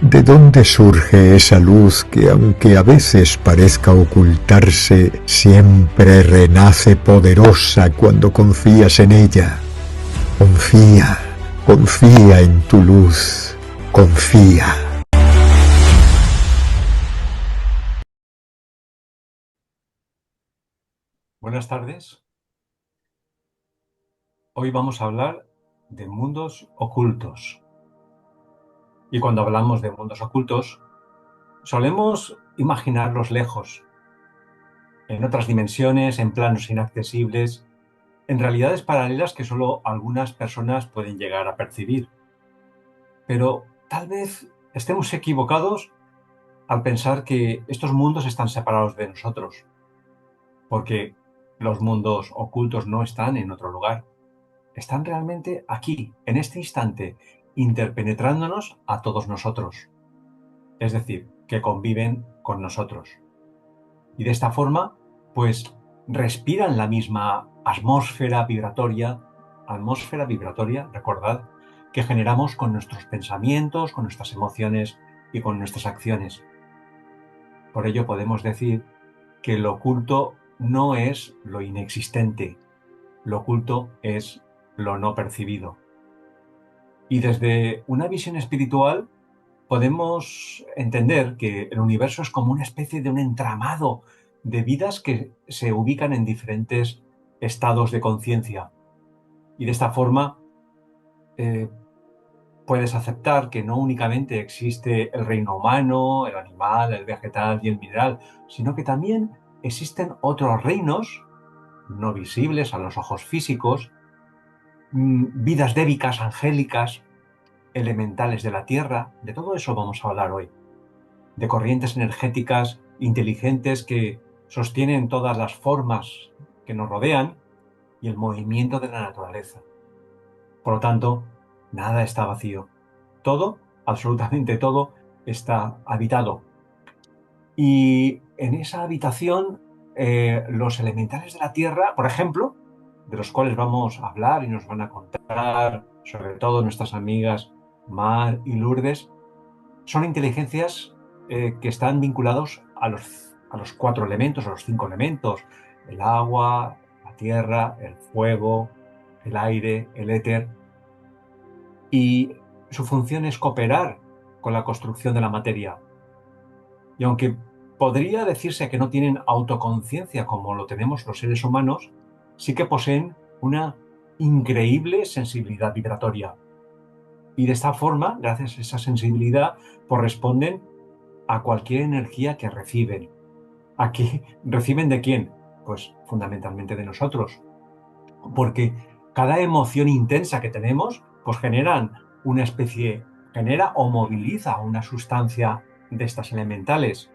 ¿De dónde surge esa luz que, aunque a veces parezca ocultarse, siempre renace poderosa cuando confías en ella? Confía, confía en tu luz, confía. Buenas tardes. Hoy vamos a hablar de mundos ocultos. Y cuando hablamos de mundos ocultos, solemos imaginarlos lejos, en otras dimensiones, en planos inaccesibles, en realidades paralelas que solo algunas personas pueden llegar a percibir. Pero tal vez estemos equivocados al pensar que estos mundos están separados de nosotros, porque los mundos ocultos no están en otro lugar. Están realmente aquí, en este instante, interpenetrándonos a todos nosotros. Es decir, que conviven con nosotros. Y de esta forma, pues respiran la misma atmósfera vibratoria, recordad, que generamos con nuestros pensamientos, con nuestras emociones y con nuestras acciones. Por ello podemos decir que lo oculto no es lo inexistente, lo oculto es lo no percibido. Y desde una visión espiritual podemos entender que el universo es como una especie de un entramado de vidas que se ubican en diferentes estados de conciencia. Y de esta forma eh, puedes aceptar que no únicamente existe el reino humano, el animal, el vegetal y el mineral, sino que también existen otros reinos no visibles a los ojos físicos, vidas débicas, angélicas, elementales de la Tierra. De todo eso vamos a hablar hoy. De corrientes energéticas inteligentes que sostienen todas las formas que nos rodean y el movimiento de la naturaleza. Por lo tanto, nada está vacío. Todo, absolutamente todo, está habitado. Y en esa habitación, los elementales de la Tierra, por ejemplo, de los cuales vamos a hablar y nos van a contar, sobre todo nuestras amigas Mar y Lourdes, son inteligencias que están vinculados a los cuatro elementos, a los cinco elementos: el agua, la tierra, el fuego, el aire, el éter. Y su función es cooperar con la construcción de la materia. Y aunque podría decirse que no tienen autoconciencia como lo tenemos los seres humanos, sí que poseen una increíble sensibilidad vibratoria. Y de esta forma, gracias a esa sensibilidad, corresponden a cualquier energía que reciben. ¿A qué reciben de quién? Pues fundamentalmente de nosotros. Porque cada emoción intensa que tenemos, pues genera o moviliza una sustancia de estas elementales.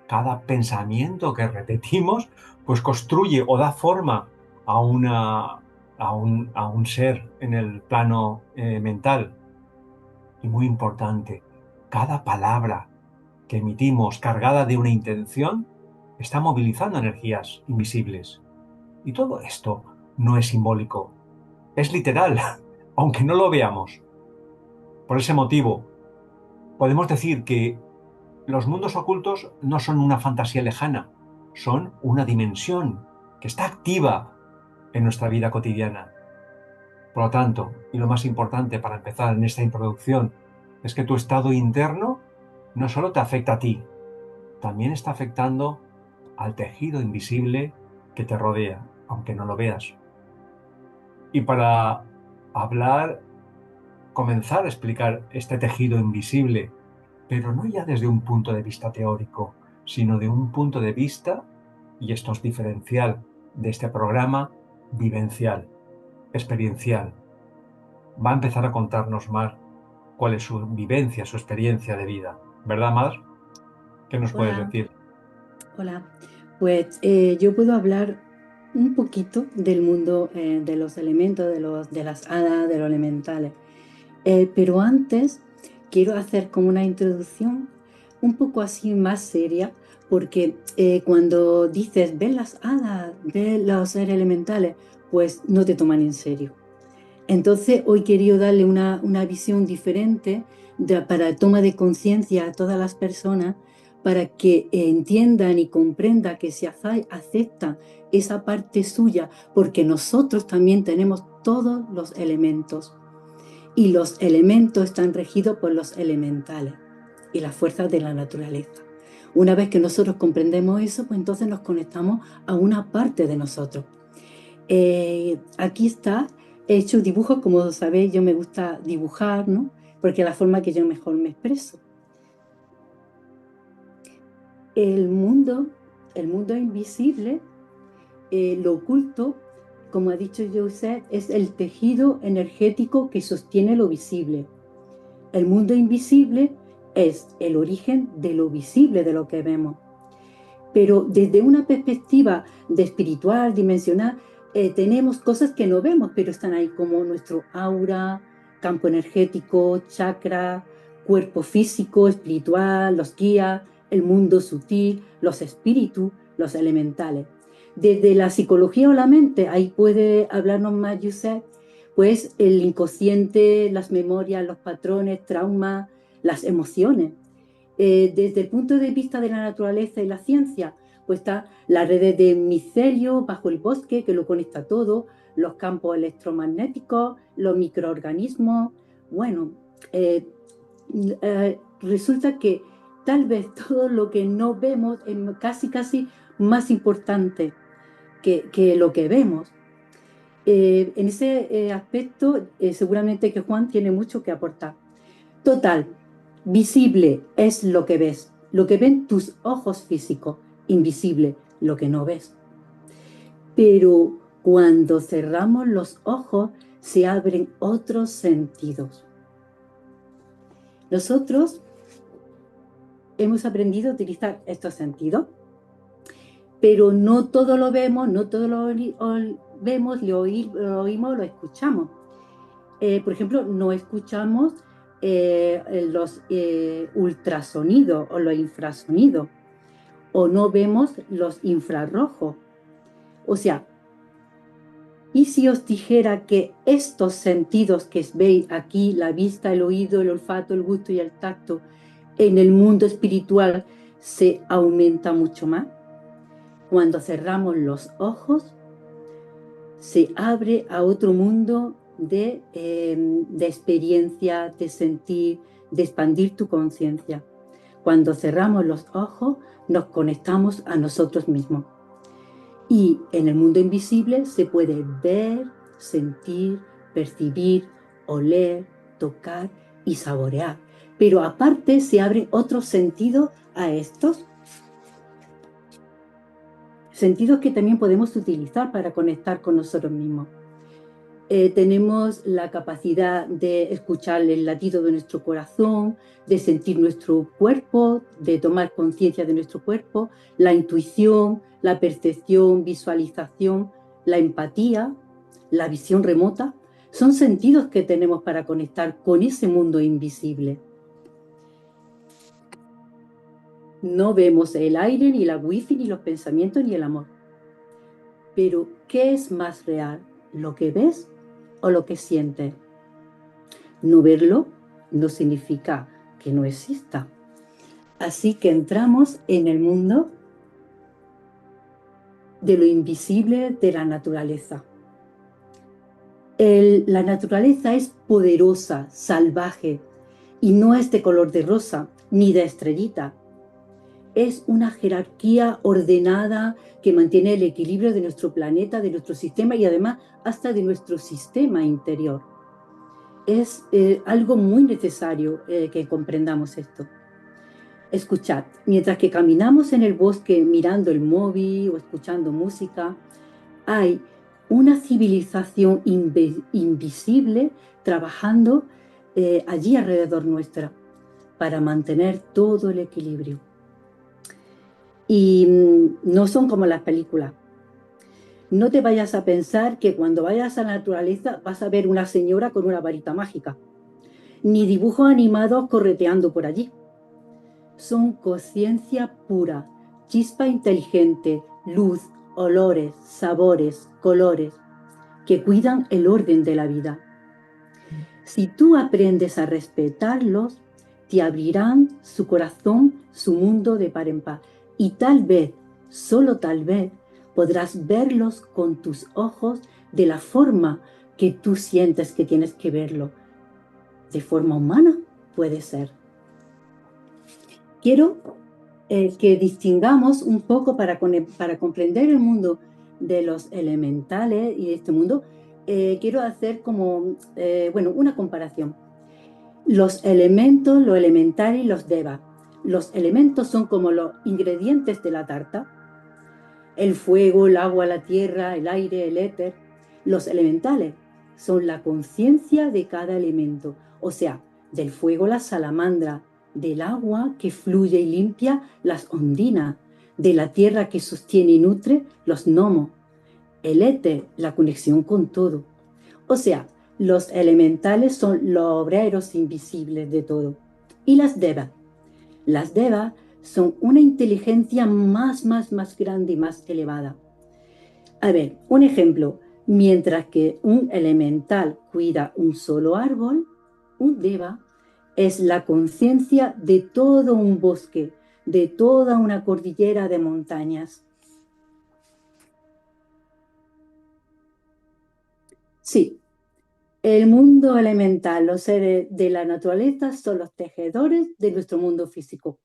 Cada pensamiento que repetimos, pues construye o da forma a a un ser en el plano mental. Y muy importante, cada palabra que emitimos cargada de una intención está movilizando energías invisibles. Y todo esto no es simbólico, es literal, aunque no lo veamos. Por ese motivo, podemos decir que los mundos ocultos no son una fantasía lejana, son una dimensión que está activa en nuestra vida cotidiana. Por lo tanto, y lo más importante para empezar en esta introducción, es que tu estado interno no solo te afecta a ti, también está afectando al tejido invisible que te rodea, aunque no lo veas. Y para hablar, comenzar a explicar este tejido invisible, pero no ya desde un punto de vista teórico, sino de un punto de vista, y esto es diferencial de este programa, vivencial, experiencial. Va a empezar a contarnos Mar cuál es su vivencia, su experiencia de vida. ¿Verdad, Mar? ¿Qué nos puedes Hola, decir? hola. Pues yo puedo hablar un poquito del mundo de los elementos, de las hadas, de los elementales. Pero antes quiero hacer como una introducción un poco así más seria, porque cuando dices, ven las hadas, ven los seres elementales, pues no te toman en serio. Entonces hoy quería darle una visión diferente para toma de conciencia a todas las personas, para que entiendan y comprendan que se acepta esa parte suya, porque nosotros también tenemos todos los elementos. Y los elementos están regidos por los elementales y las fuerzas de la naturaleza. Una vez que nosotros comprendemos eso, pues entonces nos conectamos a una parte de nosotros. Aquí está, he hecho dibujos, como sabéis, yo me gusta dibujar, ¿no? Porque es la forma que yo mejor me expreso. El mundo invisible, lo oculto, como ha dicho Joseph, es el tejido energético que sostiene lo visible. El mundo invisible es el origen de lo visible, de lo que vemos. Pero desde una perspectiva de espiritual, dimensional, tenemos cosas que no vemos, pero están ahí, como nuestro aura, campo energético, chakra, cuerpo físico, espiritual, los guías, el mundo sutil, los espíritus, los elementales. Desde la psicología o la mente, ahí puede hablarnos más Youssef, pues el inconsciente, las memorias, los patrones, traumas, las emociones. Desde el punto de vista de la naturaleza y la ciencia, pues está la red de micelio bajo el bosque, que lo conecta todo, los campos electromagnéticos, los microorganismos. Bueno, resulta que tal vez todo lo que no vemos es casi más importante que lo que vemos. En ese aspecto, seguramente que Juan tiene mucho que aportar. Total, visible es lo que ves, lo que ven tus ojos físicos, invisible, lo que no ves. Pero cuando cerramos los ojos, se abren otros sentidos. Nosotros hemos aprendido a utilizar estos sentidos, pero no todo lo vemos, no todo lo vemos, lo oímos, lo escuchamos. Por ejemplo, no escuchamos los ultrasonidos o los infrasonidos, o no vemos los infrarrojos. O sea, ¿y si os dijera que estos sentidos que veis aquí, la vista, el oído, el olfato, el gusto y el tacto, en el mundo espiritual se aumenta mucho más? Cuando cerramos los ojos, se abre a otro mundo de experiencia, de sentir, de expandir tu conciencia. Cuando cerramos los ojos, nos conectamos a nosotros mismos. Y en el mundo invisible se puede ver, sentir, percibir, oler, tocar y saborear. Pero aparte se abren otros sentidos a estos. Sentidos que también podemos utilizar para conectar con nosotros mismos. Tenemos la capacidad de escuchar el latido de nuestro corazón, de sentir nuestro cuerpo, de tomar conciencia de nuestro cuerpo, la intuición, la percepción, visualización, la empatía, la visión remota. Son sentidos que tenemos para conectar con ese mundo invisible. No vemos el aire, ni la wifi, ni los pensamientos, ni el amor. Pero, ¿qué es más real? ¿Lo que ves o lo que sientes? No verlo no significa que no exista. Así que entramos en el mundo de lo invisible de la naturaleza. La naturaleza es poderosa, salvaje, y no es de color de rosa, ni de estrellita. Es una jerarquía ordenada que mantiene el equilibrio de nuestro planeta, de nuestro sistema y además hasta de nuestro sistema interior. Es algo muy necesario que comprendamos esto. Escuchad, mientras que caminamos en el bosque mirando el móvil o escuchando música, hay una civilización invisible trabajando allí alrededor nuestra para mantener todo el equilibrio. Y no son como las películas. No te vayas a pensar que cuando vayas a la naturaleza vas a ver una señora con una varita mágica, ni dibujos animados correteando por allí. Son conciencia pura, chispa inteligente, luz, olores, sabores, colores, que cuidan el orden de la vida. Si tú aprendes a respetarlos, te abrirán su corazón, su mundo de par en par. Y tal vez, solo tal vez, podrás verlos con tus ojos de la forma que tú sientes que tienes que verlo. De forma humana, puede ser. Quiero que distingamos un poco para comprender el mundo de los elementales y de este mundo. Quiero hacer como, una comparación. Los elementos, lo elemental y los devas. Los elementos son como los ingredientes de la tarta. El fuego, el agua, la tierra, el aire, el éter. Los elementales son la conciencia de cada elemento. O sea, del fuego la salamandra, del agua que fluye y limpia las ondinas, de la tierra que sostiene y nutre los gnomos. El éter, la conexión con todo. O sea, los elementales son los obreros invisibles de todo. Y las devas. Las devas son una inteligencia más grande y más elevada. A ver, un ejemplo. Mientras que un elemental cuida un solo árbol, un deva es la conciencia de todo un bosque, de toda una cordillera de montañas. Sí. El mundo elemental, los seres de la naturaleza son los tejedores de nuestro mundo físico,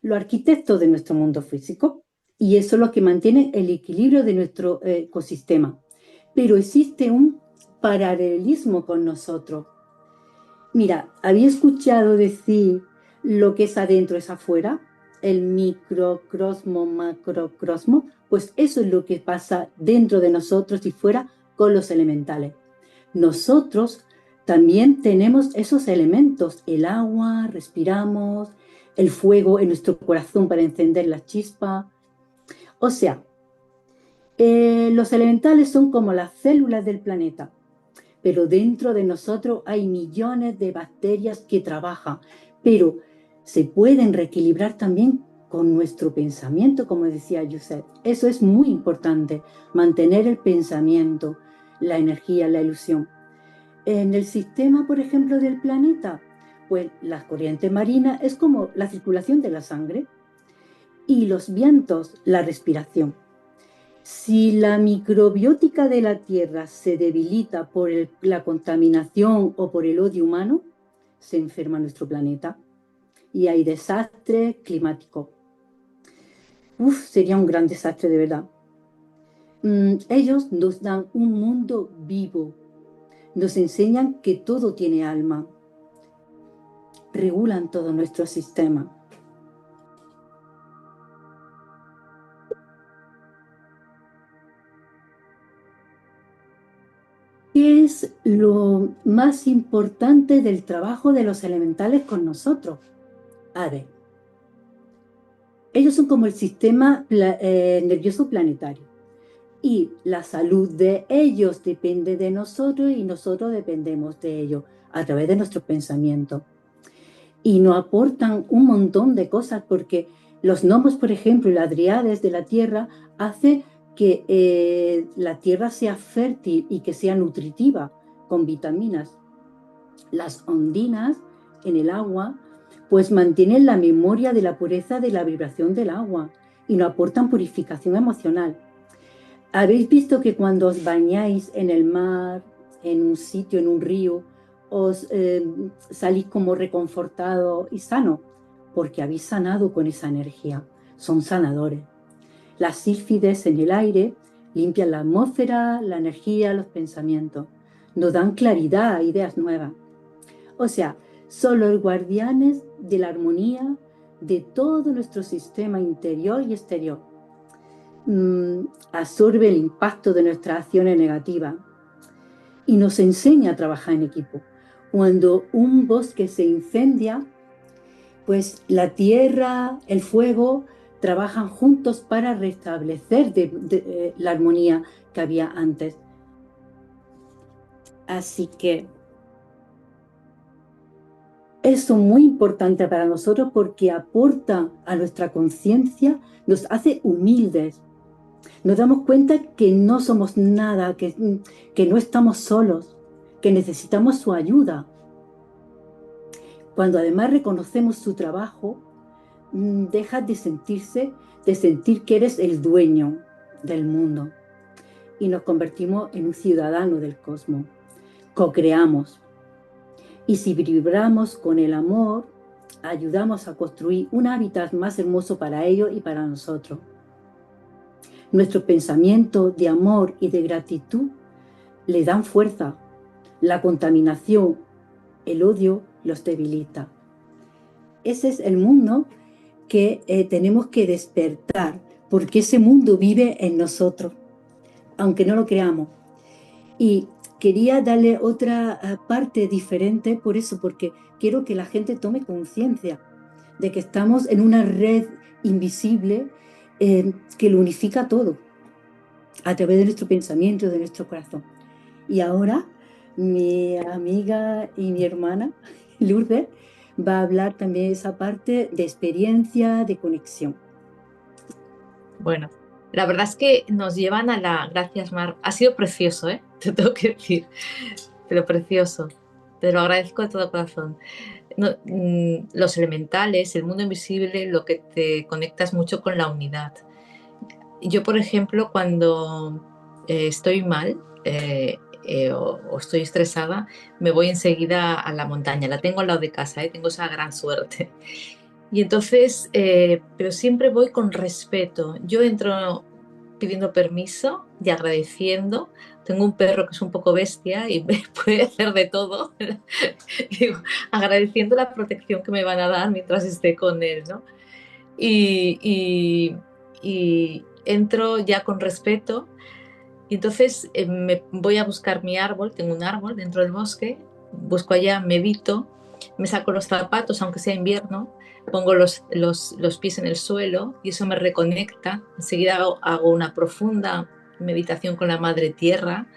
los arquitectos de nuestro mundo físico, y eso es lo que mantiene el equilibrio de nuestro ecosistema. Pero existe un paralelismo con nosotros. Mira, había escuchado decir lo que es adentro es afuera, el microcosmo, macrocosmo, pues eso es lo que pasa dentro de nosotros y fuera con los elementales. Nosotros también tenemos esos elementos, el agua, respiramos, el fuego en nuestro corazón para encender la chispa. O sea, los elementales son como las células del planeta, pero dentro de nosotros hay millones de bacterias que trabajan, pero se pueden reequilibrar también con nuestro pensamiento, como decía Joseph. Eso es muy importante, mantener el pensamiento, la energía, la ilusión. En el sistema, por ejemplo, del planeta, pues las corrientes marinas es como la circulación de la sangre y los vientos, la respiración. Si la microbiótica de la Tierra se debilita por la contaminación o por el odio humano, se enferma nuestro planeta y hay desastre climático. Sería un gran desastre de verdad. Ellos nos dan un mundo vivo, nos enseñan que todo tiene alma, regulan todo nuestro sistema. ¿Qué es lo más importante del trabajo de los elementales con nosotros? A ver, ellos son como el sistema nervioso planetario y la salud de ellos depende de nosotros y nosotros dependemos de ellos a través de nuestros pensamientos. Y nos aportan un montón de cosas porque los gnomos, por ejemplo, y las dríades de la tierra hacen que la tierra sea fértil y que sea nutritiva con vitaminas. Las ondinas en el agua pues mantienen la memoria de la pureza de la vibración del agua y nos aportan purificación emocional. ¿Habéis visto que cuando os bañáis en el mar, en un sitio, en un río, os salís como reconfortado y sano? Porque habéis sanado con esa energía. Son sanadores. Las sílfides en el aire limpian la atmósfera, la energía, los pensamientos. Nos dan claridad, ideas nuevas. O sea, son los guardianes de la armonía de todo nuestro sistema interior y exterior. Absorbe el impacto de nuestras acciones negativas y nos enseña a trabajar en equipo. Cuando un bosque se incendia, pues la tierra, el fuego trabajan juntos para restablecer la armonía que había antes. Así que eso es muy importante para nosotros porque aporta a nuestra conciencia, nos hace humildes. Nos damos cuenta que no somos nada, que no estamos solos, que necesitamos su ayuda. Cuando además reconocemos su trabajo, dejas de sentir que eres el dueño del mundo y nos convertimos en un ciudadano del cosmos. Co-creamos. Y si vibramos con el amor, ayudamos a construir un hábitat más hermoso para ellos y para nosotros. Nuestros pensamientos de amor y de gratitud le dan fuerza. La contaminación, el odio los debilita. Ese es el mundo que tenemos que despertar, porque ese mundo vive en nosotros, aunque no lo creamos. Y quería darle otra parte diferente por eso, porque quiero que la gente tome conciencia de que estamos en una red invisible que lo unifica todo a través de nuestro pensamiento, de nuestro corazón. Y ahora mi amiga y mi hermana Lourdes va a hablar también de esa parte de experiencia, de conexión. Bueno, la verdad es que nos llevan a la... Gracias, Mar. Ha sido precioso, ¿eh? Te tengo que decir. Pero precioso. Te lo agradezco de todo corazón. No, los elementales, el mundo invisible, lo que te conectas mucho con la unidad. Yo, por ejemplo, cuando estoy mal o estoy estresada, me voy enseguida a la montaña. La tengo al lado de casa, tengo esa gran suerte. Y entonces, pero siempre voy con respeto. Yo entro pidiendo permiso y agradeciendo. Tengo un perro que es un poco bestia y puede hacer de todo. Digo, agradeciendo la protección que me van a dar mientras esté con él, ¿no? Y entro ya con respeto. Y entonces me voy a buscar mi árbol. Tengo un árbol dentro del bosque. Busco allá, medito. Me saco los zapatos, aunque sea invierno. Pongo los pies en el suelo y eso me reconecta. Enseguida hago una profunda meditación con la madre tierra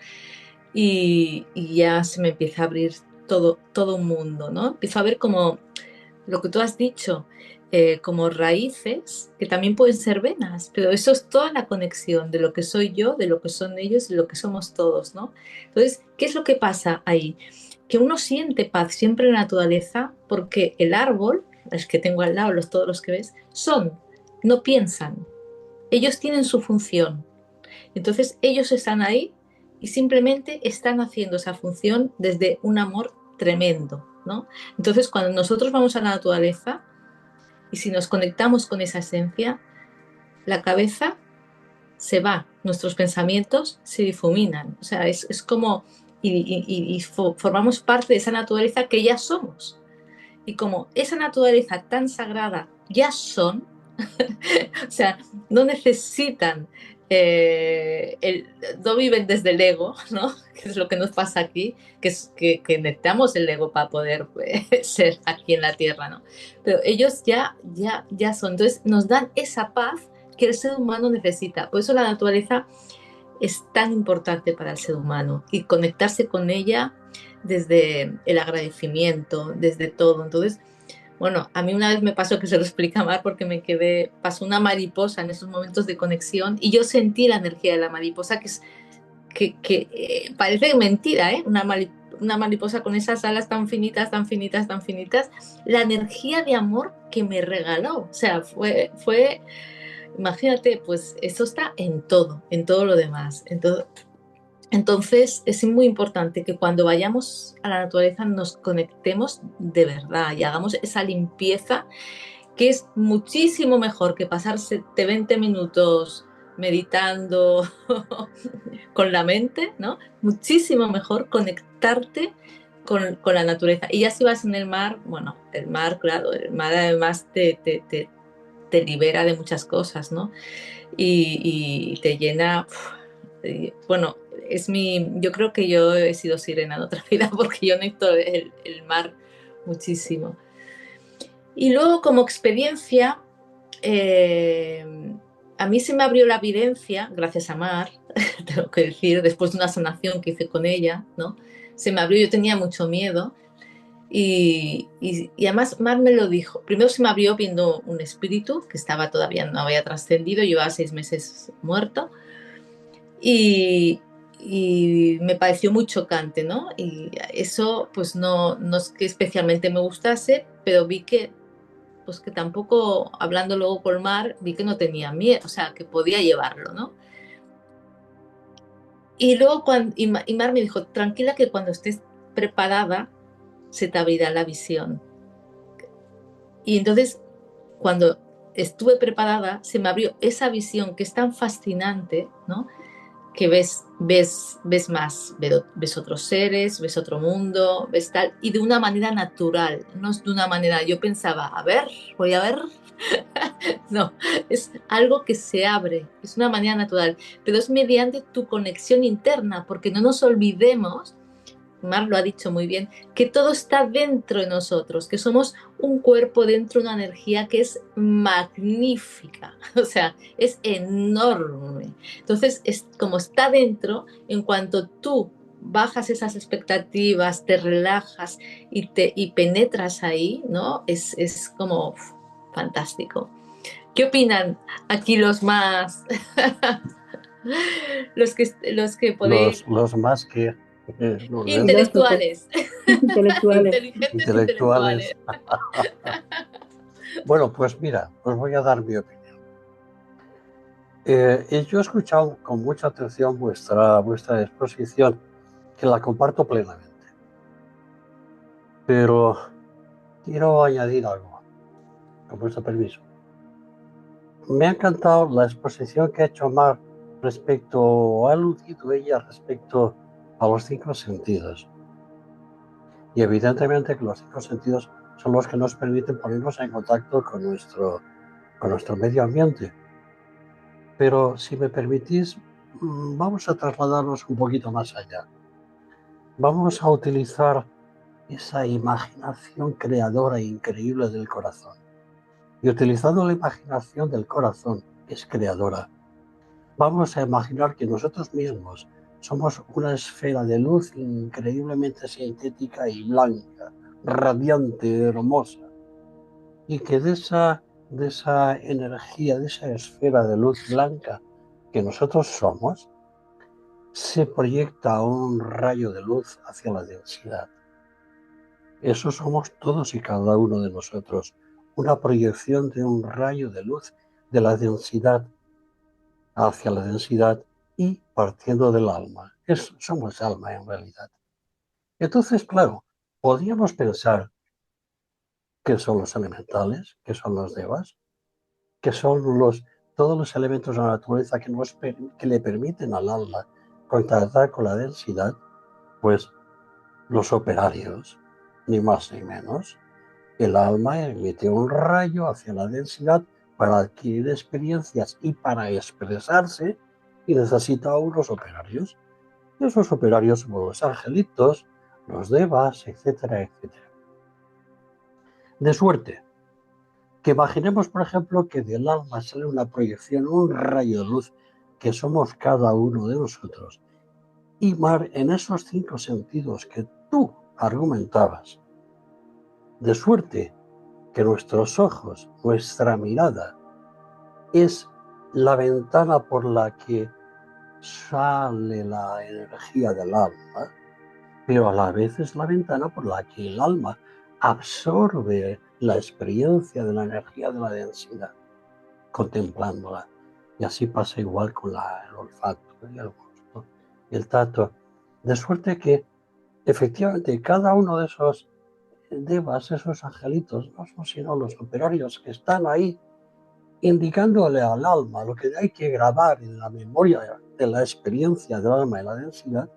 y ya se me empieza a abrir todo un mundo, ¿no? Empiezo a ver como lo que tú has dicho, como raíces que también pueden ser venas, pero eso es toda la conexión de lo que soy yo, de lo que son ellos y de lo que somos todos, ¿no? Entonces, ¿qué es lo que pasa ahí? Que uno siente paz siempre en la naturaleza porque el árbol, el que tengo al lado, todos los que ves, no piensan. Ellos tienen su función. Entonces ellos están ahí y simplemente están haciendo esa función desde un amor tremendo, ¿no? Entonces cuando nosotros vamos a la naturaleza y si nos conectamos con esa esencia, la cabeza se va, nuestros pensamientos se difuminan. O sea, es como... Y formamos parte de esa naturaleza que ya somos. Y como esa naturaleza tan sagrada ya son, o sea, no necesitan, no viven desde el ego, ¿no? Que es lo que nos pasa aquí, que necesitamos el ego para poder ser aquí en la Tierra, ¿no? Pero ellos ya son. Entonces nos dan esa paz que el ser humano necesita. Por eso la naturaleza es tan importante para el ser humano y conectarse con ella desde el agradecimiento, desde todo. Entonces, bueno, a mí una vez me pasó que se lo explica Mar porque pasó una mariposa en esos momentos de conexión y yo sentí la energía de la mariposa que parece mentira, ¿eh? Una mariposa con esas alas tan finitas, tan finitas, tan finitas, la energía de amor que me regaló. O sea, fue imagínate, pues eso está en todo lo demás. Entonces es muy importante que cuando vayamos a la naturaleza nos conectemos de verdad y hagamos esa limpieza, que es muchísimo mejor que pasarse 20 minutos meditando con la mente, ¿no? Muchísimo mejor conectarte con la naturaleza. Y ya si vas en el mar, bueno, el mar, claro, el mar además te libera de muchas cosas, ¿no? Y te llena, bueno, yo creo que yo he sido sirena en otra vida porque yo necesito el mar muchísimo. Y luego como experiencia, a mí se me abrió la evidencia, gracias a Mar, tengo que decir, después de una sanación que hice con ella, ¿no? Se me abrió, yo tenía mucho miedo. Y además Mar me lo dijo. Primero se me abrió viendo un espíritu que todavía no había trascendido, llevaba 6 meses muerto. Y y me pareció muy chocante, ¿no? Y eso pues no es que especialmente me gustase, pero vi que pues que tampoco, hablando luego con Mar, vi que no tenía miedo, o sea, que podía llevarlo, ¿no? Y luego y Mar me dijo, tranquila que cuando estés preparada se te abrirá la visión. Y entonces, cuando estuve preparada, se me abrió esa visión que es tan fascinante, ¿no? Que ves más, ves otros seres, ves otro mundo, ves tal, y de una manera natural, no es de una manera, yo pensaba, a ver, voy a ver, no, es algo que se abre, es una manera natural, pero es mediante tu conexión interna, porque no nos olvidemos, Mar lo ha dicho muy bien, que todo está dentro de nosotros, que somos un cuerpo dentro de una energía que es magnífica, o sea, es enorme. Entonces, como está dentro, en cuanto tú bajas esas expectativas, te relajas y penetras ahí, ¿no? Es como fantástico. ¿Qué opinan aquí los más, los que podéis, Los más que Lourdes, Filósofos, intelectuales, intelectuales. inteligentes intelectuales? intelectuales. Bueno, pues mira, os voy a dar mi opinión. Yo he escuchado con mucha atención vuestra exposición, que la comparto plenamente. Pero quiero añadir algo, con vuestro permiso. Me ha encantado la exposición que ha hecho Mar respecto, ha lucido ella respecto a los 5 sentidos. Y evidentemente que los 5 sentidos son los que nos permiten ponernos en contacto con nuestro medio ambiente. Pero si me permitís, vamos a trasladarnos un poquito más allá. Vamos a utilizar esa imaginación creadora e increíble del corazón. Y utilizando la imaginación del corazón, que es creadora, vamos a imaginar que nosotros mismos somos una esfera de luz increíblemente sintética y blanca, radiante, hermosa, y que de esa energía, de esa esfera de luz blanca que nosotros somos, se proyecta un rayo de luz hacia la densidad. Eso somos todos y cada uno de nosotros, una proyección de un rayo de luz de la densidad hacia la densidad y partiendo del alma. Somos alma en realidad. Entonces, claro, podríamos pensar que son los elementales, que son los devas, que son todos los elementos de la naturaleza que le permiten al alma contactar con la densidad, pues los operarios, ni más ni menos. El alma emite un rayo hacia la densidad para adquirir experiencias y para expresarse, y necesita unos operarios. Y esos operarios son los angelitos, los devas, etcétera, etcétera. De suerte que imaginemos, por ejemplo, que del alma sale una proyección, un rayo de luz, que somos cada uno de nosotros. Y Mar, en esos 5 sentidos que tú argumentabas, de suerte que nuestros ojos, nuestra mirada, es la ventana por la que sale la energía del alma, pero a la vez es la ventana por la que el alma absorbe la experiencia de la energía de la densidad, contemplándola. Y así pasa igual con el olfato y el gusto y el tacto. De suerte que efectivamente cada uno de esos devas, esos angelitos, no son sino los operarios que están ahí indicándole al alma lo que hay que grabar en la memoria de la experiencia del alma y la densidad,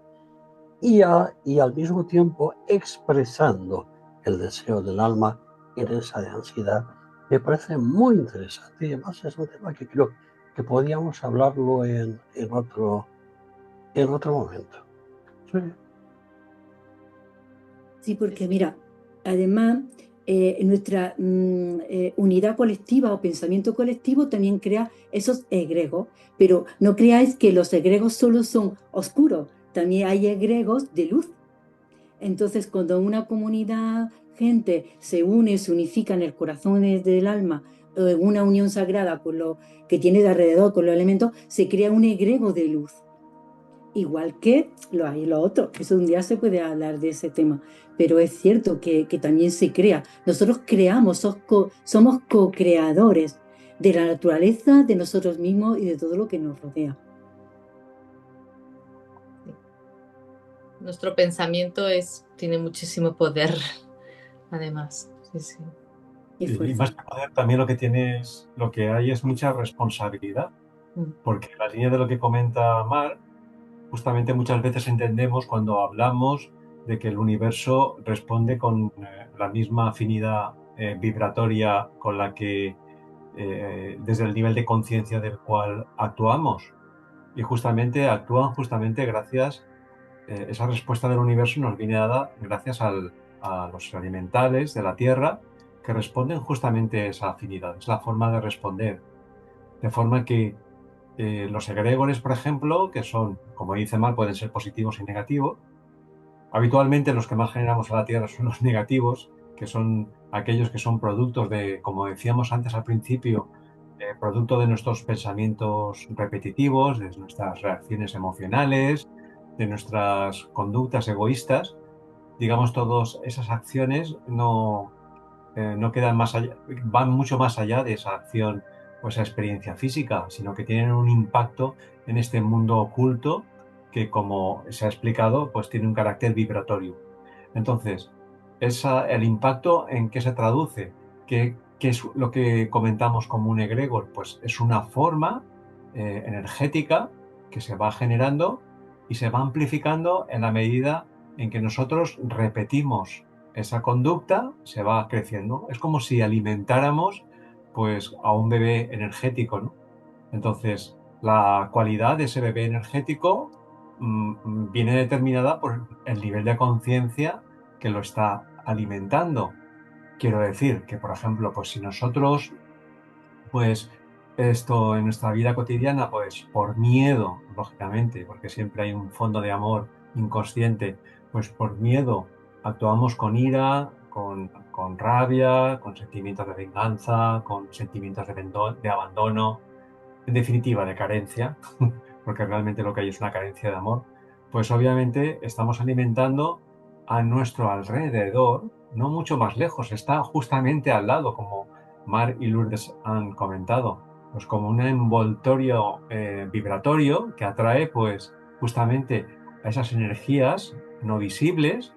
y al mismo tiempo expresando el deseo del alma en esa densidad. Me parece muy interesante y además es un tema que creo que podríamos hablarlo en otro momento. Sí. Sí, porque mira, además nuestra unidad colectiva o pensamiento colectivo también crea esos egregos, pero no creáis que los egregos solo son oscuros, también hay egregos de luz. Entonces, cuando una comunidad, gente, se une, se unifica en el corazón del alma, o en una unión sagrada con lo que tiene de alrededor, con los elementos, se crea un egrego de luz. igual que lo hay lo otro. Eso un día se puede hablar de ese tema, pero es cierto que también se crea. Nosotros creamos, somos co-creadores de la naturaleza, de nosotros mismos y de todo lo que nos rodea. Nuestro pensamiento tiene muchísimo poder, además. Sí, sí. Y Y fuerza. más que poder, también lo que hay es mucha responsabilidad, porque en la línea de lo que comenta Mar, justamente muchas veces entendemos cuando hablamos de que el universo responde con la misma afinidad vibratoria con la que desde el nivel de conciencia del cual actuamos. Y justamente actúan justamente gracias, esa respuesta del universo nos viene dada gracias a los elementales de la Tierra que responden justamente a esa afinidad, es la forma de responder. De forma que los egregores, por ejemplo, que son, como dice Mar, pueden ser positivos y negativos. Habitualmente los que más generamos a la Tierra son los negativos, que son aquellos que son productos de, como decíamos antes al principio, producto de nuestros pensamientos repetitivos, de nuestras reacciones emocionales, de nuestras conductas egoístas. Digamos, todas esas acciones no quedan más allá, van mucho más allá de esa acción o esa experiencia física, sino que tienen un impacto en este mundo oculto que, como se ha explicado, pues tiene un carácter vibratorio. Entonces, el impacto en qué se traduce, qué es lo que comentamos como un egregor, pues es una forma energética que se va generando y se va amplificando en la medida en que nosotros repetimos esa conducta, se va creciendo. Es como si alimentáramos pues a un bebé energético, ¿no? Entonces, la cualidad de ese bebé energético viene determinada por el nivel de conciencia que lo está alimentando. Quiero decir que, por ejemplo, pues si nosotros, pues esto en nuestra vida cotidiana, pues por miedo, lógicamente, porque siempre hay un fondo de amor inconsciente, pues por miedo actuamos con ira, con rabia, con sentimientos de venganza, con sentimientos de abandono, en definitiva de carencia, porque realmente lo que hay es una carencia de amor, pues obviamente estamos alimentando a nuestro alrededor, no mucho más lejos, está justamente al lado, como Mar y Lourdes han comentado, pues como un envoltorio vibratorio que atrae pues justamente a esas energías no visibles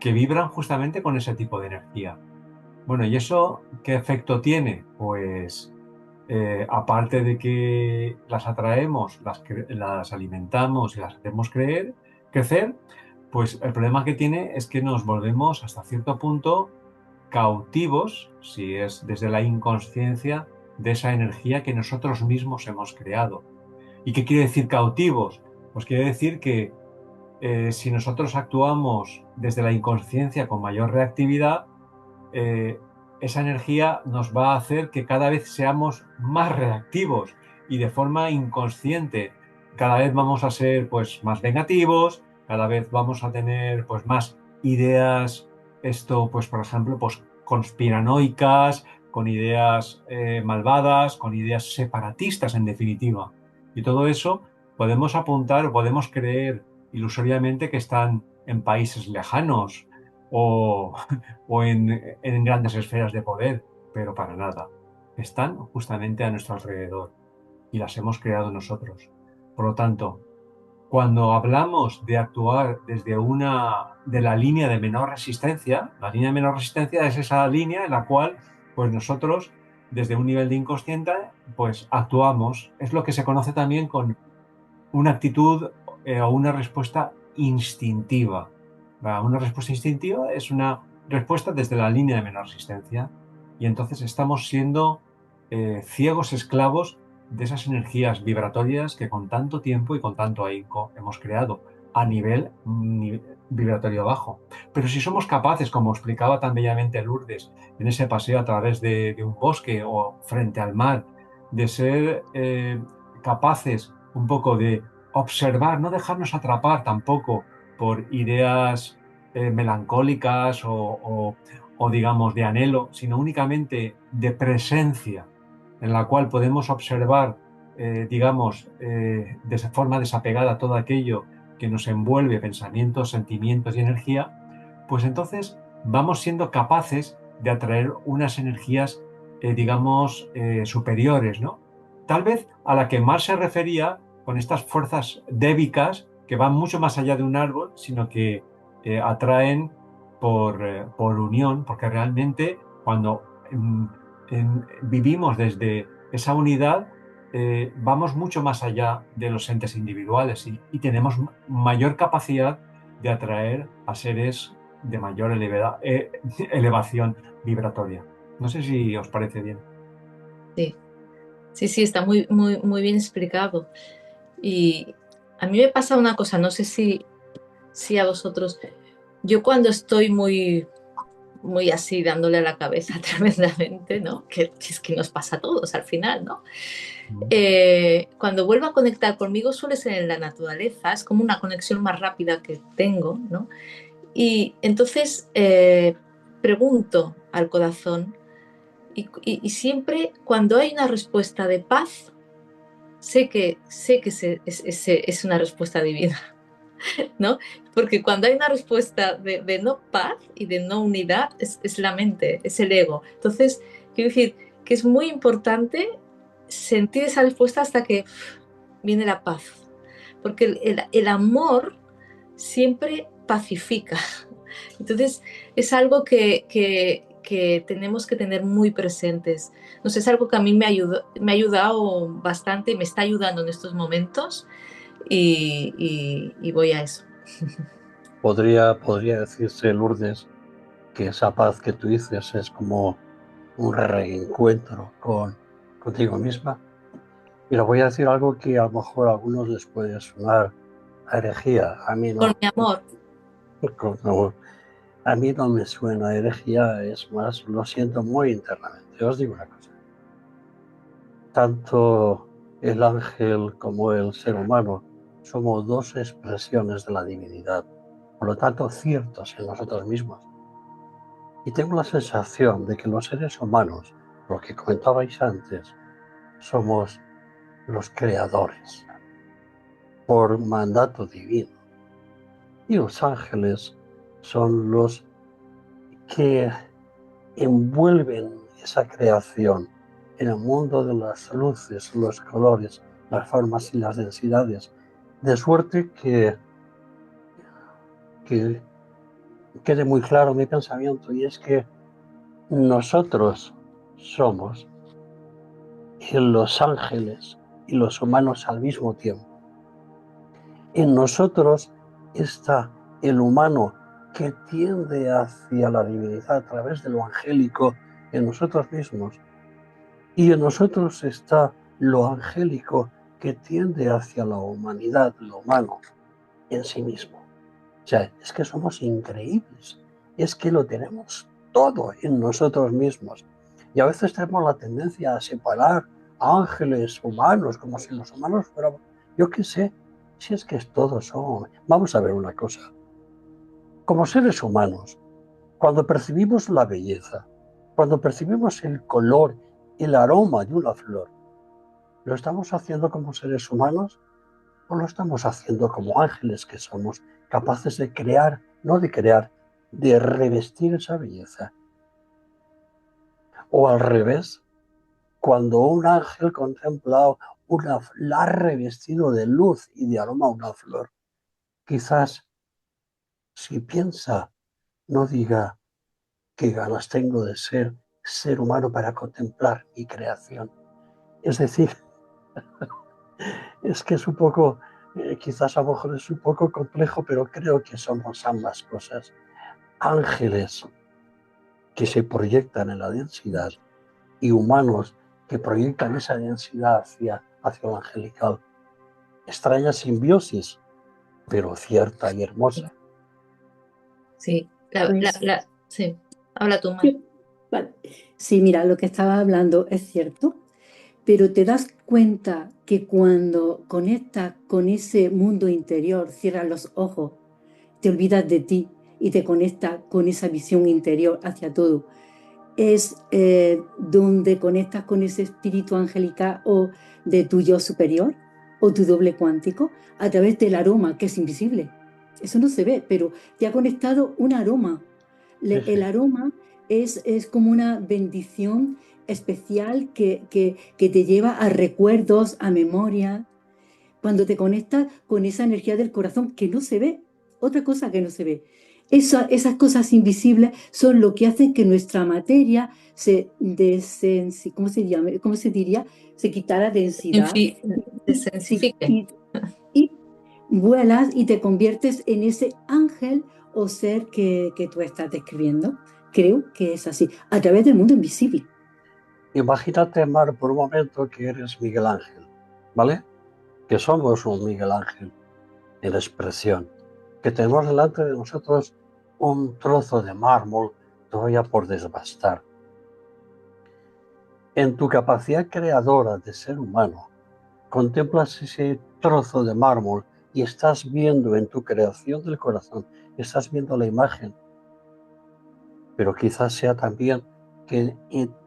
que vibran justamente con ese tipo de energía. Bueno, ¿y eso qué efecto tiene? Pues aparte de que las atraemos, las alimentamos y las hacemos crecer, pues el problema que tiene es que nos volvemos hasta cierto punto cautivos, si es desde la inconsciencia, de esa energía que nosotros mismos hemos creado. ¿Y qué quiere decir cautivos? Pues quiere decir que si nosotros actuamos desde la inconsciencia con mayor reactividad, eh, esa energía nos va a hacer que cada vez seamos más reactivos y de forma inconsciente. Cada vez vamos a ser pues más vengativos, cada vez vamos a tener pues más ideas, pues por ejemplo, pues conspiranoicas, con ideas malvadas, con ideas separatistas en definitiva. Y todo eso podemos apuntar, podemos creer ilusoriamente que están en países lejanos o o en grandes esferas de poder, pero para nada. Están justamente a nuestro alrededor y las hemos creado nosotros. Por lo tanto, cuando hablamos de actuar desde de la línea de menor resistencia, la línea de menor resistencia es esa línea en la cual pues nosotros desde un nivel de inconsciente pues actuamos. Es lo que se conoce también con una actitud o una respuesta instintiva. Una respuesta instintiva es una respuesta desde la línea de menor resistencia y entonces estamos siendo ciegos esclavos de esas energías vibratorias que con tanto tiempo y con tanto ahínco hemos creado a vibratorio bajo. Pero si somos capaces, como explicaba tan bellamente Lourdes, en ese paseo a través de un bosque o frente al mar, de ser capaces un poco de observar, no dejarnos atrapar tampoco por ideas melancólicas o, digamos de anhelo, sino únicamente de presencia, en la cual podemos observar digamos, de forma desapegada todo aquello que nos envuelve, pensamientos, sentimientos y energía, pues entonces vamos siendo capaces de atraer unas energías, digamos, superiores, ¿no? Tal vez a la que Marx se refería con estas fuerzas débicas que van mucho más allá de un árbol, sino que atraen por unión, porque realmente cuando vivimos desde esa unidad, vamos mucho más allá de los entes individuales y tenemos mayor capacidad de atraer a seres de mayor elevación vibratoria. No sé si os parece bien. Sí, sí, sí, está muy, muy, muy bien explicado. Y a mí me pasa una cosa, no sé si a vosotros, yo cuando estoy muy, muy así dándole a la cabeza tremendamente, ¿no? Que es que nos pasa a todos al final, ¿no? Cuando vuelvo a conectar conmigo suele ser en la naturaleza, es como una conexión más rápida que tengo, ¿no? Y entonces pregunto al corazón y siempre cuando hay una respuesta de paz, sé que es una respuesta divina, ¿no? Porque cuando hay una respuesta de no paz y de no unidad, es la mente, es el ego. Entonces, quiero decir que es muy importante sentir esa respuesta hasta que viene la paz. Porque el amor siempre pacifica. Entonces, es algo que tenemos que tener muy presentes. No sé, es algo que a mí me ha ayudado bastante y me está ayudando en estos momentos y voy a eso. Podría decirse, Lourdes, que esa paz que tú dices es como un reencuentro contigo misma. Mira, voy a decir algo que a lo mejor a algunos les puede sonar a herejía. A mí Con no. mi amor. No, a mí no me suena a herejía, es más, lo siento muy internamente. Os digo una cosa. Tanto el ángel como el ser humano somos dos expresiones de la divinidad, por lo tanto ciertos en nosotros mismos. Y tengo la sensación de que los seres humanos, lo que comentabais antes, somos los creadores por mandato divino. Y los ángeles son los que envuelven esa creación en el mundo de las luces, los colores, las formas y las densidades, de suerte que quede muy claro mi pensamiento, y es que nosotros somos los ángeles y los humanos al mismo tiempo. En nosotros está el humano que tiende hacia la divinidad a través de lo angélico en nosotros mismos, y en nosotros está lo angélico que tiende hacia la humanidad, lo humano en sí mismo. O sea, es que somos increíbles, es que lo tenemos todo en nosotros mismos. Y a veces tenemos la tendencia a separar ángeles, humanos, como si los humanos fuéramos, yo qué sé, si es que todos son. Vamos a ver una cosa. Como seres humanos, cuando percibimos la belleza, cuando percibimos el color, el aroma de una flor, ¿lo estamos haciendo como seres humanos o lo estamos haciendo como ángeles que somos, capaces de crear, no de crear, de revestir esa belleza? O al revés, cuando un ángel contempla la ha revestido de luz y de aroma una flor, quizás si piensa, no diga qué ganas tengo de ser humano para contemplar mi creación. Es decir, es que es un poco, quizás a lo mejor es un poco complejo, pero creo que somos ambas cosas. Ángeles que se proyectan en la densidad y humanos que proyectan esa densidad hacia lo angelical. Extraña simbiosis, pero cierta y hermosa. Sí, Pues sí. Habla tú, Mar. sí, vale. Sí, mira, lo que estaba hablando es cierto, pero te das cuenta que cuando conectas con ese mundo interior, cierras los ojos, te olvidas de ti y te conectas con esa visión interior hacia todo. Es donde conectas con ese espíritu angelical o de tu yo superior o tu doble cuántico a través del aroma, que es invisible. Eso no se ve, pero te ha conectado un aroma. Sí, sí. El aroma es como una bendición especial que te lleva a recuerdos, a memoria, cuando te conectas con esa energía del corazón que no se ve, otra cosa que no se ve. Esas cosas invisibles son lo que hacen que nuestra materia ¿cómo se diría? Se quitara densidad sí, Desensifique. y vuelas y te conviertes en ese ángel o ser que tú estás describiendo. Creo que es así, a través del mundo invisible. Imagínate, Mar, por un momento que eres Miguel Ángel, ¿vale? Que somos un Miguel Ángel en expresión, que tenemos delante de nosotros un trozo de mármol todavía por desbastar. En tu capacidad creadora de ser humano, contemplas ese trozo de mármol y estás viendo en tu creación del corazón, estás viendo la imagen, pero quizás sea también que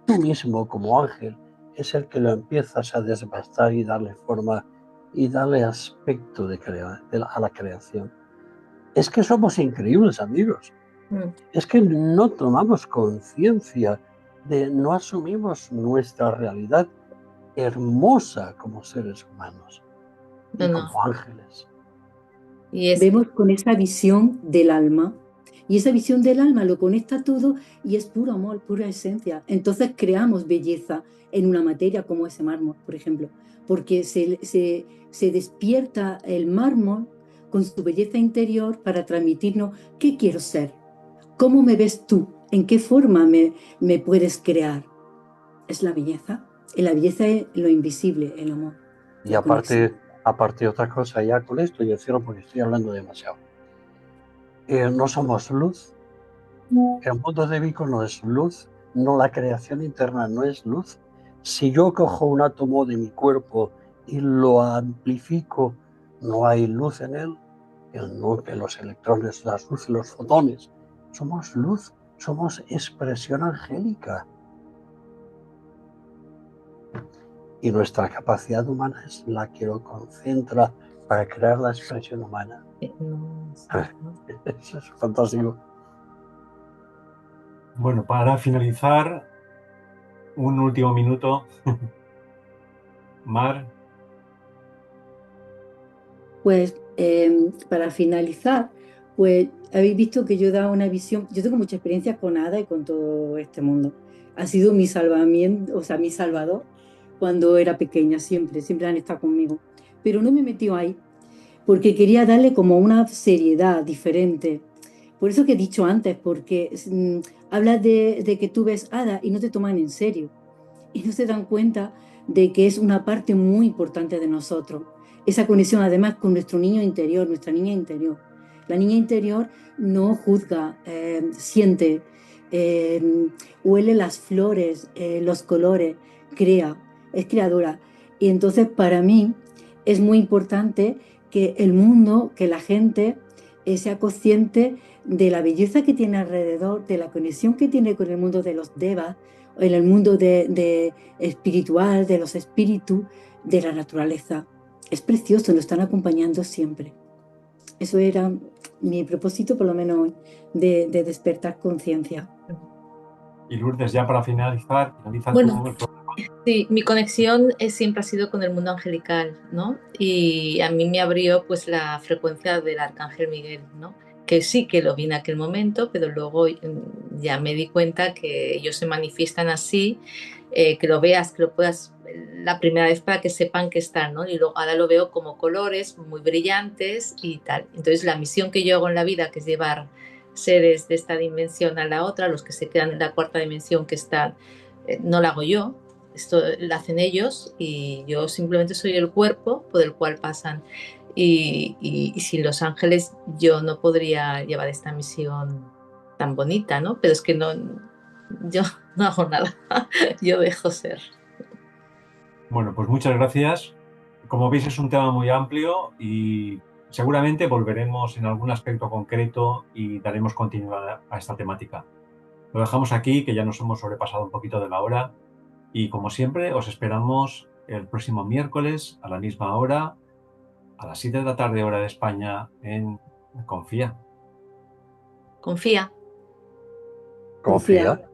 tú mismo como ángel es el que lo empiezas a desbastar y darle forma y darle aspecto a la creación. Es que somos increíbles, amigos. Es que no tomamos conciencia no asumimos nuestra realidad hermosa como seres humanos y No, no. como ángeles. Y es Vemos con esa visión del alma. Y esa visión del alma lo conecta todo y es puro amor, pura esencia. Entonces creamos belleza en una materia como ese mármol, por ejemplo, porque se despierta el mármol con su belleza interior para transmitirnos qué quiero ser, cómo me ves tú, en qué forma me puedes crear. Es la belleza. Y la belleza es lo invisible, el amor, Y la conexión. aparte otra cosa, ya con esto yo cierro porque estoy hablando demasiado. No somos luz, el mundo débico no es luz, no, la creación interna no es luz. Si yo cojo un átomo de mi cuerpo y lo amplifico, no hay luz en él, en los electrones, las luces, los fotones. Somos luz, somos expresión angélica. Y nuestra capacidad humana es la que lo concentra para crear la expresión humana. no, Eso es fantástico. Bueno, para finalizar, un último minuto. Mar, Pues para finalizar, pues habéis visto que yo he dado una visión, yo tengo mucha experiencia con Ada y con todo este mundo. Ha sido mi salvamiento, o sea, mi salvador cuando era pequeña, siempre han estado conmigo. Pero no me metió ahí, porque quería darle como una seriedad diferente. Por eso que he dicho antes, porque hablas de que tú ves Ada y no te toman en serio y no se dan cuenta de que es una parte muy importante de nosotros. Esa conexión además con nuestro niño interior, nuestra niña interior. La niña interior no juzga, siente, huele las flores, los colores, crea, es creadora. Y entonces para mí es muy importante que el mundo, que la gente sea consciente de la belleza que tiene alrededor, de la conexión que tiene con el mundo de los devas, en el mundo de espiritual, de los espíritus, de la naturaleza. Es precioso, nos están acompañando siempre. Eso era mi propósito, por lo menos hoy, de despertar conciencia. y Lourdes, ya para finalizar, finaliza tú Bueno, el programa. sí, mi conexión siempre ha sido con el mundo angelical, ¿no? Y a mí me abrió pues la frecuencia del Arcángel Miguel, ¿no? Que sí que lo vi en aquel momento, pero luego ya me di cuenta que ellos se manifiestan así, que lo veas, que lo puedas la primera vez para que sepan que están, ¿no? Y luego ahora lo veo como colores muy brillantes y tal. Entonces la misión que yo hago en la vida, que es llevar seres de esta dimensión a la otra, los que se quedan en la cuarta dimensión que están, no la hago yo, esto lo hacen ellos y yo simplemente soy el cuerpo por el cual pasan. Y sin los ángeles yo no podría llevar esta misión tan bonita, ¿no? Pero es que no, yo no hago nada, yo dejo ser. Bueno, pues muchas gracias. Como veis, es un tema muy amplio y seguramente volveremos en algún aspecto concreto y daremos continuidad a esta temática. Lo dejamos aquí, que ya nos hemos sobrepasado un poquito de la hora y como siempre os esperamos el próximo miércoles a la misma hora, a las 7 de la tarde, hora de España, en Confía. Confía. Confía.